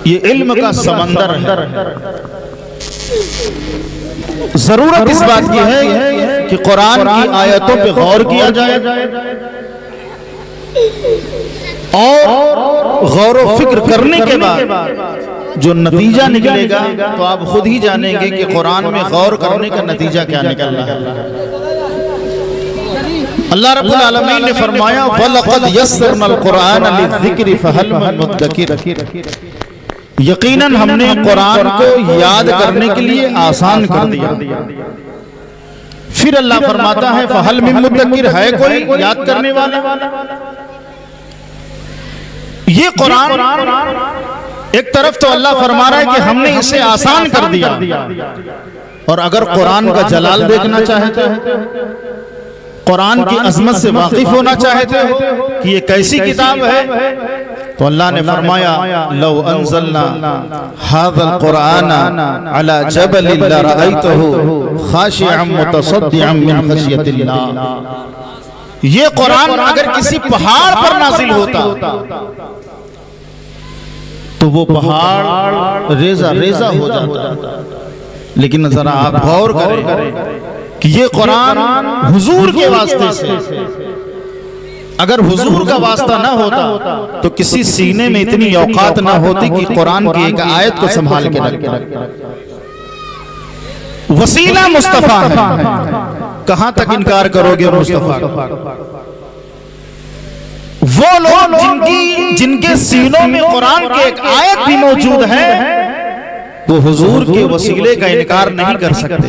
ये इल्म का समंदर है। जरूरत इस बात की है कि कुरान की आयतों पे गौर किया जाए और गौर व फिक्र करने के बाद जो नतीजा निकलेगा तो आप खुद ही जानेंगे कि कुरान में गौर करने का नतीजा क्या निकल रहा है। अल्लाह रब्बुल आलमीन ने फरमाया वलक़द यस्सरनल कुरान लिज़्ज़िक्रि फहल मिन मुद्दकिर, यकीनन हमने कुरान को याद करने के लिए आसान कर दिया। फिर अल्लाह फरमाता है फहल मिन मुद्दकिर, है कोई याद करने वाला? ये कुरान एक तरफ तो अल्लाह फरमा रहा है कि हमने इसे आसान कर दिया, और अगर कुरान का जलाल देखना चाहते हो, कुरान की अजमत से वाकिफ होना चाहते हो कि ये कैसी किताब है, तो अल्लाह ने फरमाया लौ अंज़लना हाज़ल कुरान अला जबलिन लरअयतहु खाशिअन मुतसद्दिअन मिन खशियतिल्लाह। ये कुरान अगर किसी पहाड़ पर नाजिल होता तो वो पहाड़ रेजा रेजा हो जाता। लेकिन जरा आप गौर करें कि ये कुरान हुजूर के वास्ते से, अगर हुजूर का वास्ता ना होता तो किसी सीने में इतनी औकात ना होती कि कुरान की एक आयत को संभाल के रखे। वसीला मुस्तफा है, कहां तक इनकार करोगे मुस्तफा? वो लोग जिनके सीनों में कुरान की एक आयत भी मौजूद है, वो हुजूर के वसीले का इनकार नहीं कर सकते।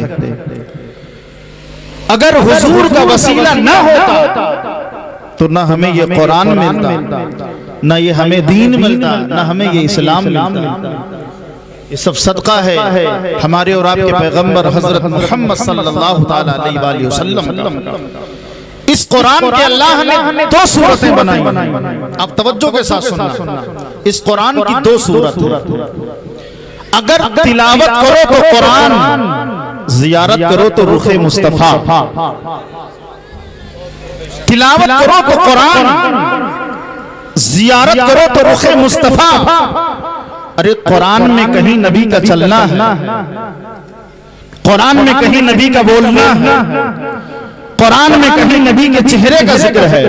अगर हुजूर का वसीला ना होता तो ना हमें ये कुरान मिलता, ना ये हमें दीन मिलता, ना हमें ये इस्लाम मिलता। ये सब सदका है हमारे और आपके पैगंबर हजरत मोहम्मद सल्लल्लाहु तआला अलैहि वसल्लम। इस कुरान के अल्लाह ने दो सूरतें बनाई, आप तवज्जो के साथ सुनना। इस कुरान की दो सूरत, अगर तिलावत करो तो कुरान, जियारत करो तो रुखे मुस्तफा। तिलावत करो तो कुरान, जियारत करो तो रुखे मुस्तफा। अरे कुरान में कहीं नबी का चलना है, कुरान में कहीं नबी का बोलना है, कुरान में कहीं नबी के चेहरे का जिक्र है,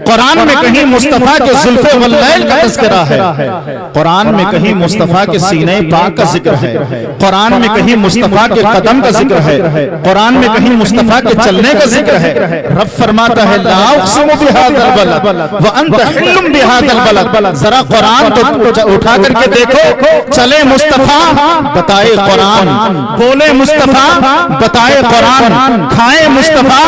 कुरान में कहीं मुस्तफा के जुल्फ़े वल्लैल का तज़किरा है, कुरान में कहीं मुस्तफा के सीने पाक का जिक्र है, कुरान में कहीं मुस्तफा के कदम का जिक्र है, कुरान में कहीं मुस्तफा के चलने का जिक्र है। रब फरमाता है ला उक़सिमु बिहाज़ल बलद व अंत हिल्लुम बिहाज़ल बलद। जरा कुरान तो उठा करके देखो, चले मुस्तफा बताए कुरान, बोले मुस्तफा बताए कुरान, खाए मुस्तफा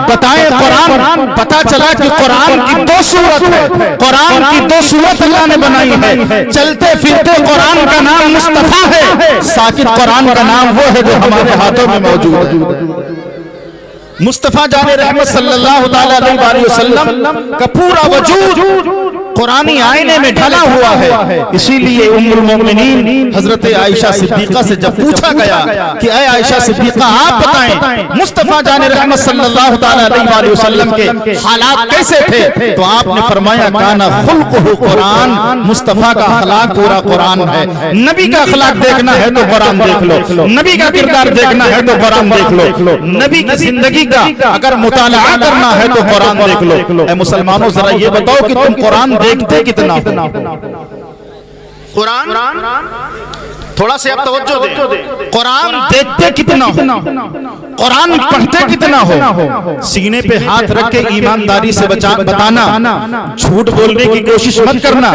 बताए कुरान। पता चला कि कुरान की दो सूरत है, कुरान की दो सूरत अल्लाह ने बनाई है। चलते फिरते कुरान का नाम मुस्तफा है, साकित कुरान का नाम वो है जो हमारे हाथों में मौजूद है। मुस्तफा जाने रहमत सल्लल्लाहु तआला अलैहि वसल्लम का पूरा वजूद कुरानी आईने में ढला हुआ है। इसीलिए उम्मुल मोमिनीन हजरत आयशा सिद्दीका से जब पूछा गया कि ऐ आयशा सिद्दीका आप बताएं मुस्तफा जाने रहमत सल्लल्लाहु तआला अलैहि वसल्लम के हालात कैसे थे, तो आपने फरमाया काना खुल्कुहु कुरान, मुस्तफा का अखलाक पूरा कुरान है। नबी का अखलाक देखना है तो कुरान देख लो, नबी का किरदार देखना है तो कुरान देख लो, नबी की जिंदगी का अगर मुताला करना है तो कुरान देख लो। ऐ मुसलमानों जरा ये बताओ कि तुम कुरान देखते कितना हो? कुरान थोड़ा से आप तवज्जो दे, कुरान देखते कितना हो, कुरान पढ़ते कितना हो? सीने पे हाथ रख के ईमानदारी से बताना, झूठ बोलने की कोशिश मत करना।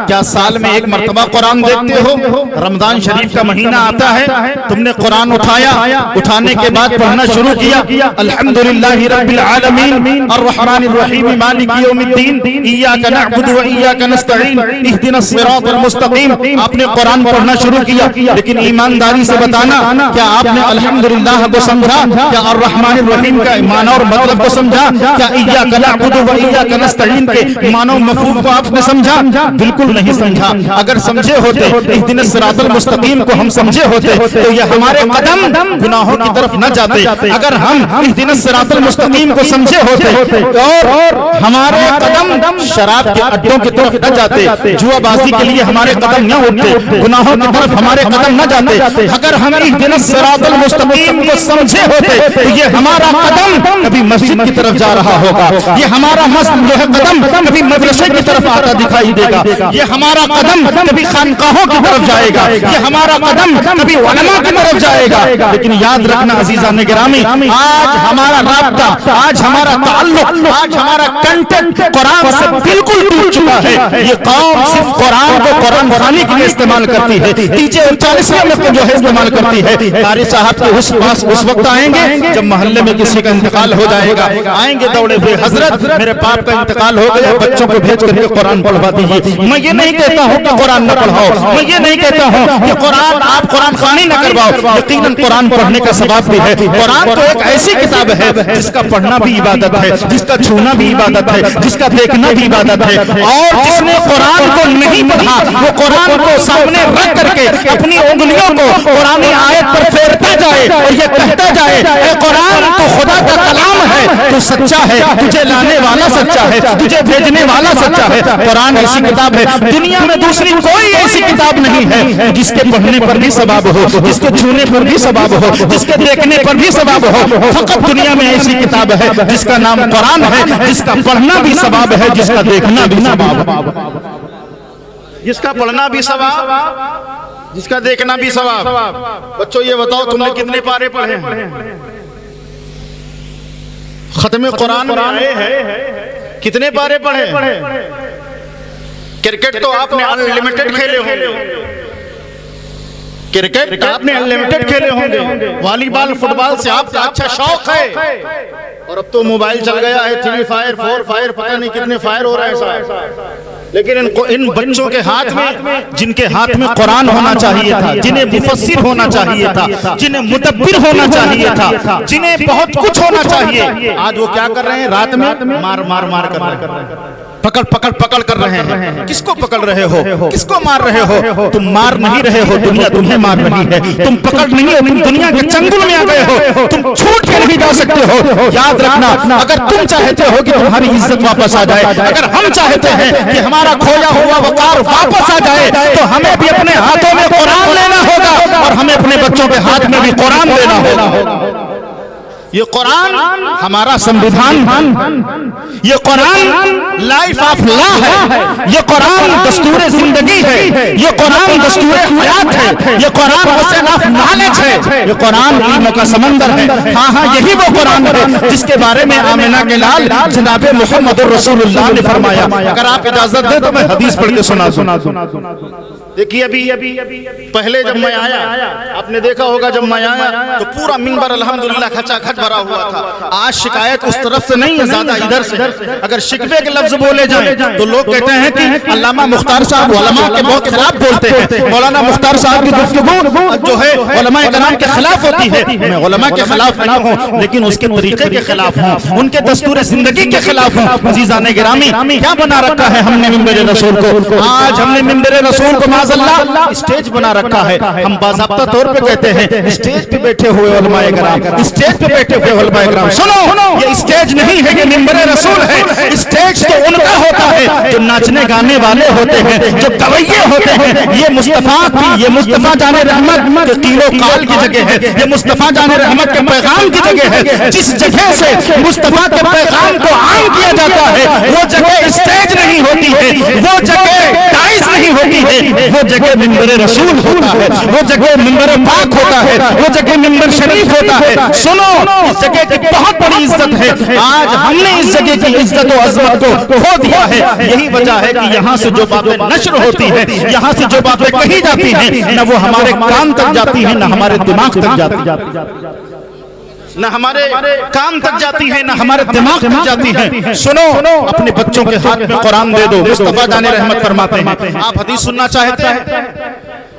क्या साल में एक मर्तबा कुरान देखते हो? रमजान शरीफ का महीना आता है, तुमने कुरान उठाया, उठाने के बाद पढ़ना शुरू किया अल्हम्दुलिल्लाहि रब्बिल आलमीन अर्रहमानिर रहीम मालिकि यौमिद्दीन इय्याका नअबुदु व इय्याका नस्तईन इहदिनस सिरातल मुस्तकीम। आपने कुरान पढ़ना शुरू किया, किया, लेकिन ईमानदारी से बताना, क्या आपने अल्हम्दुलिल्लाह को समझा? क्या अर्रहमानिर रहीम का माना और मतलब को समझा? क्या इय्याका नअबुदु व इय्याका नस्तईन के मानो मफहूम को आपने समझा? बिल्कुल नहीं समझा। अगर समझे होते, इहदिनस सिरातल मुस्तकीम को हम समझे होते, तो ये हमारे कदम गुनाहों की तरफ न जाते। अगर हम इहदिनस सिरातल मुस्तकीम को समझे होते और हमारे कदम शराब के अड्डों की तरफ न जाते, जुआबाजी के लिए हमारे कदम न उठते, गुनाहों की तरफ हमारे कदम न जाते। अगर हम इहदिनस सिरातल मुस्तकीम को समझे होते, तो ये हमारा कदम कभी मस्जिद की तरफ जा रहा होगा, ये हमारा जो है कदम कभी मदरसे की तरफ आता दिखाई देगा, ये हमारा कदम कभी खानकाहों की तरफ जाएगा, ये हमारा कदम कभी उलमा की तरफ जाएगा। लेकिन याद रखना अजीज़ान गिरामी, आज हमारा राब्ता, आज हमारा ताल्लुक, आज हमारा कंटेंट कुरान से बिल्कुल टूट चुका है। ये कौम सिर्फ कुरान को कुरान खाने के लिए इस्तेमाल करती है, डीजे 39वें में जो है इस्तेमाल करती है। कारी साहब के उस वक्त आएंगे जब मोहल्ले में किसी का इंतकाल हो जाएगा, आएंगे दौड़े हुए, हजरत मेरे बाप का इंतकाल हो गया, बच्चों को भेज करके कुरान पढ़वा दीजिए। मैं ये नहीं कहता हूँ कि कुरान न पढ़ाओ, मैं ये नहीं कहता हूँ कि कुरान आप कुरान खानी न करवाओ, यकीनन कुरान पढ़ने का सवाब भी है। कुरान तो एक ऐसी किताब है जिसका पढ़ना भी इबादत है, जिसका छूना भी इबादत है, जिसका देखना भी इबादत है। और जिसने कुरान को नहीं पढ़ा, वो कुरान को सामने रख करके अपनी उंगलियों को कुरानी आयत पर फेरता जाए और ये कहता जाए, ए कुरान तो खुदा का कलाम है, तू सच्चा है, तुझे लाने वाला सच्चा है, तुझे भेजने वाला सच्चा है। कुरान ऐसी किताब है, दुनिया में दूसरी कोई ऐसी किताब नहीं है जिसके पढ़ने पर भी सवाब हो, जिसके छूने पर भी सवाब हो, जिसके देखने पर भी सवाब हो। फकत दुनिया में ऐसी किताब है जिसका नाम कुरान है, जिसका पढ़ना भी सवाब है, जिसका देखना भी सवाब है, जिसका पढ़ना भी सवाब, जिसका देखना भी सवाब। बच्चों ये बताओ तुमने कितने पारे पढ़े हैं? खत्म कुरान में आए हैं, कितने पारे पढ़े? क्रिकेट तो आपने अनलिमिटेड खेले होंगे, क्रिकेट आपने अनलिमिटेड खेले होंगे, वॉलीबॉल फुटबॉल से आपका अच्छा शौक है। और अब तो मोबाइल चल गया है, 3 फायर 4 फायर, पता नहीं कितने फायर हो रहे हैं साहब। लेकिन इन बच्चों के हाथ में, जिनके हाथ में कुरान होना चाहिए था, जिन्हें मुफस्सिर होना चाहिए था, जिन्हें मुदब्बिर होना चाहिए था, जिन्हें बहुत कुछ होना चाहिए, आज वो क्या कर रहे हैं? रात में मार मार मार कर रहे हैं, पकड़ पकड़ पकड़ कर रहे हैं। किसको पकड़ रहे हो? किसको मार रहे हो? तुम मार नहीं रहे हो, दुनिया तुम्हें मार रही है। तुम पकड़ नहीं हो, तुम दुनिया के चंगुल में आ गए हो, तुम छूट के नहीं जा सकते हो। याद रखना, अगर तुम चाहते हो कि तुम्हारी इज्जत वापस आ जाए, अगर हम चाहते हैं कि हमारा खोया हुआ वकार वापस आ जाए, तो हमें भी अपने हाथों में कुरान लेना होगा और हमें अपने बच्चों के हाथ में भी कुरान देना होगा। ये कुरान हमारा संविधान, ये कुरान लाइफ ऑफ लॉ है, ये कुरान दस्तूर जिंदगी है, ये कुरान दस्तूर हयात है, ये कुरान ओशन ऑफ नॉलेज है, ये कुरान इल्म का समंदर है। हाँ हाँ, यही वो कुरान है जिसके बारे में आमिना के लाल जनाब मुहम्मदुर रसूलुल्लाह ने फरमाया। अगर आप इजाजत दे तो मैं हदीस पढ़ के सुना। देखिए अभी पहले जब मैं आया, आपने देखा होगा जब मैं आया तो पूरा मिंबर अल्हम्दुलिल्लाह खचाखच भरा हुआ था। आज शिकायत उस तरफ से नहीं है, ज्यादा इधर से। अगर शिकवे के लफ्ज बोले जाएं तो लोग कहते हैं कि अल्लामा मुख्तार साहब उलमा के बहुत खिलाफ बोलते हैं। मौलाना मुख्तार साहब की गुफ्तगू जो है उलमा कराम के खिलाफ होती है। मैं उलमा के खिलाफ नहीं हूँ, लेकिन उसके तरीके के खिलाफ हूँ, उनके दस्तूर जिंदगी के खिलाफ हूँ। अजीज़ान गिरामी, क्या बना रखा है हमने मिंबर रसूल को? आज हमने मिंबर रसूल को माज़अल्लाह स्टेज बना रखा है। हम बाज़ाब्ता तौर पे कहते हैं स्टेज पे बैठे हुए उलमाए कराम, स्टेज पे बैठे हुए उलमाए कराम। सुनो, ये स्टेज नहीं है, ये मिंबर रसूल है। स्टेज तो उनका होता है जो नाचने गाने वाले होते हैं, जो गवैये होते हैं। ये मुस्तफा की, ये मुस्तफा जाने रहमत के कीलो काल की जगह है, ये मुस्तफा जाने रहमत के पैगाम की जगह है। जिस जगह से मुस्तफा के पैगाम को आम किया जाता है, वो जगह स्टेज नहीं होती है, वो जगह टाइज नहीं होती है, वो जगह मिंबर रसूल होता है, वो जगह मिंबर पाक होता है, वो जगह मिंबर शरीफ होता है। सुनो, इस जगह की बहुत बड़ी इज्जत है। आज हमने इस जगह की इज्जत और अजमत को खो दिया है। यही वजह है कि यहाँ से जो बातें नश्र होती है, यहाँ से जो बातें कही जाती हैं, न वो हमारे कान तक जाती हैं, न हमारे दिमाग तक जाती है, न हमारे काम तक जाती है, न हमारे दिमाग तक जाती है। सुनो, अपने बच्चों के हाथ में कुरान दे दो। मुस्तफा जाने रहमत फरमाते हैं, आप हदीस सुनना चाहते हैं?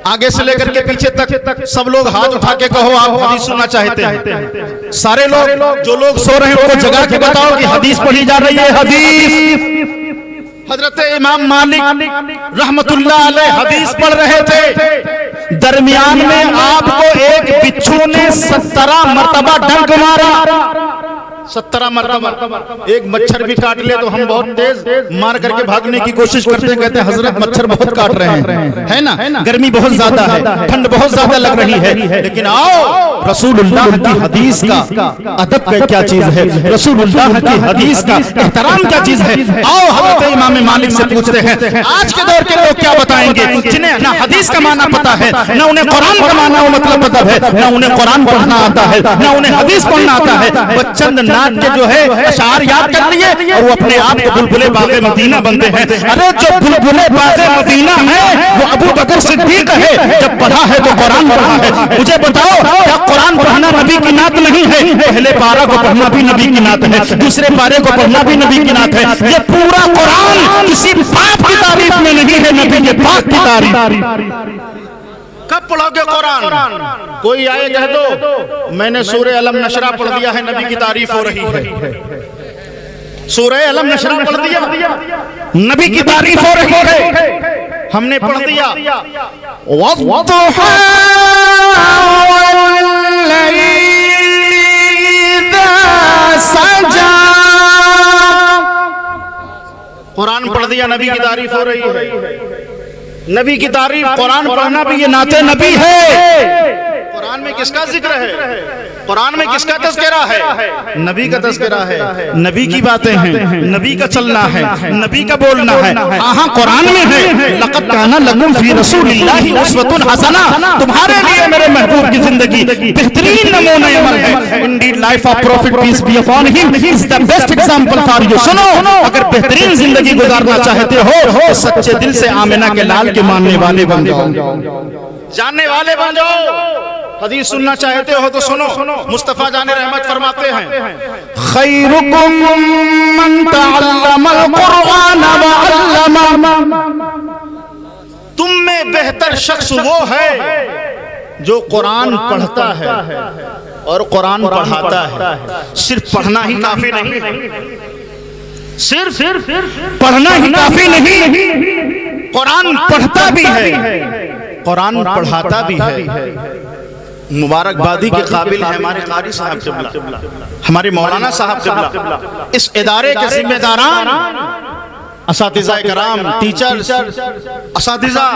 आगे से लेकर के पीछे तक सब लोग हाथ उठा के कहो आप हदीस सुनना चाहते हैं। सारे लोग जो लोग सो रहे हैं उनको जगा के बताओ कि हदीस पढ़ी जा रही है। हदीस हजरत इमाम मालिक रहमतुल्लाह अलैह हदीस पढ़ रहे थे, दरमियान में आपको एक बिच्छू ने 17 मरतबा डंक मारा। 17 मरतबा। एक मच्छर भी काट ले तो हम बहुत तेज मार करके भागने की कोशिश करते हैं, कहते हैं हजरत मच्छर बहुत काट रहे हैं, है ना, गर्मी बहुत ज्यादा है, ठंड बहुत ज्यादा लग रही है। लेकिन आओ रसूलुल्लाह की हदीस का अदब का क्या चीज है, रसूलुल्लाह की हदीस का एहतराम क्या चीज है। आओ हजरत इमाम मालिक से पूछते हैं आज के दौर के लोग क्या बताएंगे, जिन्हें ना हदीस का माना पता है, ना उन्हें कुरान का माना मतलब पता है, ना उन्हें कुरान पढ़ना आता है, ना उन्हें हदीस पढ़ना आता है। बच्चन नाट के जो है अशार याद कर लिए और वो अपने आप को बुलबुले बागे मदीना बनते हैं। अरे जो बुलबुले बागे मदीना है वो अबू बकर सिद्दीक है, जब पढ़ा है तो कुरान पढ़ा है। मुझे बताओ क्या कुरान पढ़ना नबी की नात नहीं है? पहले पारा को पढ़ना भी नबी की नात है, दूसरे पारे को पढ़ना भी नबी की नात है। ये पूरा कुरान किसी पाप की तारीफ में नहीं है, नबी के पाक की तारीफ। कब पढ़ोगे कुरान? कोई आए कह दो मैंने सूरह अलम नशरा पढ़ दिया है, नबी की तारीफ हो रही है। सूरह अलम नशरा पढ़ दिया, नबी की तारीफ हो रही है, हमने पढ़ दिया। कुरान पढ़ दिया, नबी की तारीफ हो रही है। नबी की तारीफ कुरान पढ़ना भी ये नाते नबी है। कुरान में किसका जिक्र है? कुरान में किसका तज़किरा है? नबी का तज़किरा है, नबी की बातें हैं, नबी का चलना है, नबी का बोलना है। हाँ कुरान में है लक़द काना लकुम फी रसूलिल्लाहि उस्वतुन हसना, तुम्हारे लिए मेरे महबूब की जिंदगी बेहतरीन नमूना अमल है। Indeed life of prophet peace be upon him is the best example for you. सुनो, अगर बेहतरीन जिंदगी गुजारना चाहते हो तो सच्चे दिल से आमिना के लाल के मानने वाले बन जाओ, जानने वाले बन जाओ। हदीस सुनना चाहते हो तो सुनो, मुस्तफा जाने रहमत फरमाते हैं खैरुकुम मन तअल्लमल कुरआन व अल्लमा, तुम में बेहतर शख्स वो है जो कुरान पढ़ता है और कुरान पढ़ाता है। सिर्फ पढ़ना ही काफी नहीं, सिर्फ पढ़ना ही काफी नहीं, कुरान पढ़ता भी है, कुरान पढ़ाता भी है। मुबारकबादी के काबिल है हमारे कारी साहब क़िबला, हमारे मौलाना साहब क़िबला, इस इदारे के जिम्मेदारान, असातिज़ा कराम, टीचर्स, असातिज़ा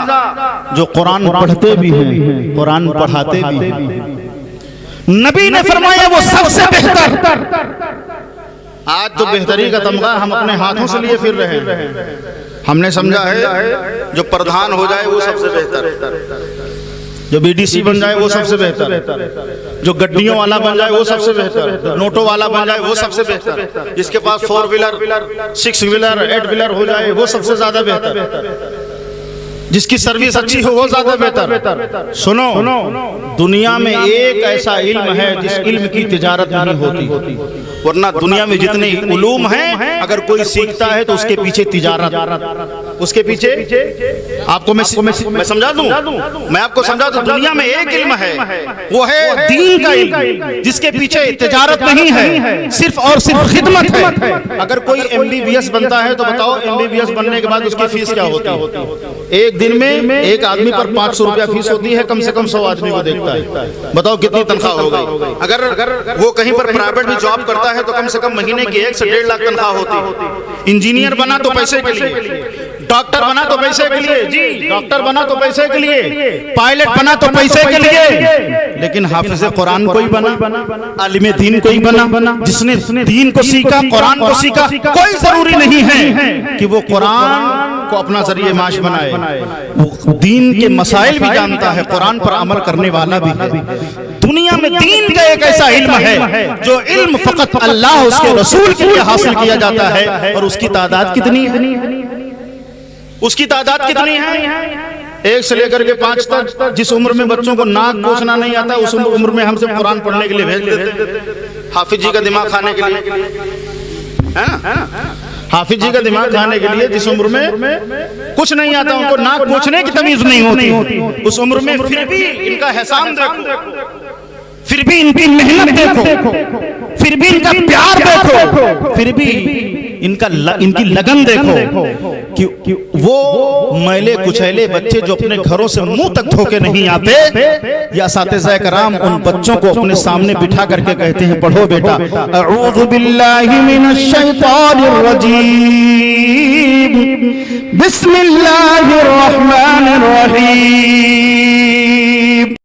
जो कुरान पढ़ते भी हैं, कुरान पढ़ाते भी हैं। नबी ने फरमाया वो सबसे बेहतर। आज तो बेहतरी का तमगा हम अपने हाथों से लिए फिर रहे हैं। हमने समझा है जो प्रधान हो जाए वो सबसे बेहतर, जो बीडीसी बन जाए वो सबसे बेहतर, जो गड्डियों वाला बन जाए वो सबसे बेहतर, नोटों वाला बन जाए वो सबसे बेहतर, जिसके पास 4 व्हीलर 6 व्हीलर 8 व्हीलर हो जाए वो सबसे ज्यादा बेहतर, जिसकी सर्विस अच्छी हो वो ज्यादा बेहतर। सुनो, दुनिया में एक ऐसा इल्म है जिस इल्म की तिजारत नहीं होती, वरना दुनिया में जितने उलूम हैं अगर कोई सीखता है तो उसके पीछे तिजारत, उसके पीछे आपको मैं समझा दूं, मैं आपको समझा दूं। दुनिया में एक इल्म है, वो है दीन का इल्म, जिसके पीछे तिजारत नहीं है, सिर्फ और सिर्फ खिदमत है। अगर कोई MBBS बनता है तो बताओ MBBS बनने के बाद उसकी फीस क्या होती है? एक दिन में एक आदमी पर 500 रुपया फीस होती है, कम से कम 100 आदमी को देखता है। बताओ कितनी तनख्वाह हो गई। अगर वो कहीं पर प्राइवेट भी जॉब करता है तो कम से कम महीने की 1 से 1.5 लाख तनख्वाह होती। इंजीनियर बना तो पैसे के लिए, डॉक्टर बना तो पैसे के लिए, जी डॉक्टर बना तो पैसे के लिए, पायलट बना तो पैसे के लिए, लेकिन हाफिज कुरान कोई बना, आलिम दीन कोई बना, जिसने दीन को सीखा, कुरान को सीखा, कोई जरूरी नहीं है कि वो कुरान को अपना जरिए माश बनाए, वो दीन के मसाइल भी जानता है, कुरान पर अमल करने वाला भी है। दुनिया में दीन का एक ऐसा इल्म है जो इल्म फकत अल्लाह उसके रसूल के लिए हासिल किया जाता है, और उसकी तादाद कितनी है? उसकी तादाद कितनी है? 1 से लेकर के 5 तक। जिस उम्र में बच्चों को नाक पोंछना नहीं आता उस उम्र में हमसे कुरान पढ़ने के लिए भेज देते, हाफिज जी का दिमाग खाने के लिए, है ना? हाफिज जी का दिमाग खाने के लिए जिस उम्र में कुछ नहीं आता, उनको नाक पूछने की तमीज नहीं होती, उस उम्र में फिर भी इनका एहसान देखो, फिर भी इनकी मेहनत देखो, फिर भी इनका प्यार देखो, फिर भी इनकी लगन देखो कि वो मैले कुचैले बच्चे जो अपने घरों से मुंह तक धोके नहीं आते, या असातिज़ा कराम उन बच्चों को अपने सामने बिठा करके कहते हैं पढ़ो बेटा, अऊज़ु बिल्लाहि मिनश शैतानिर रजीम, बिस्मिल्लाहिर रहमानिर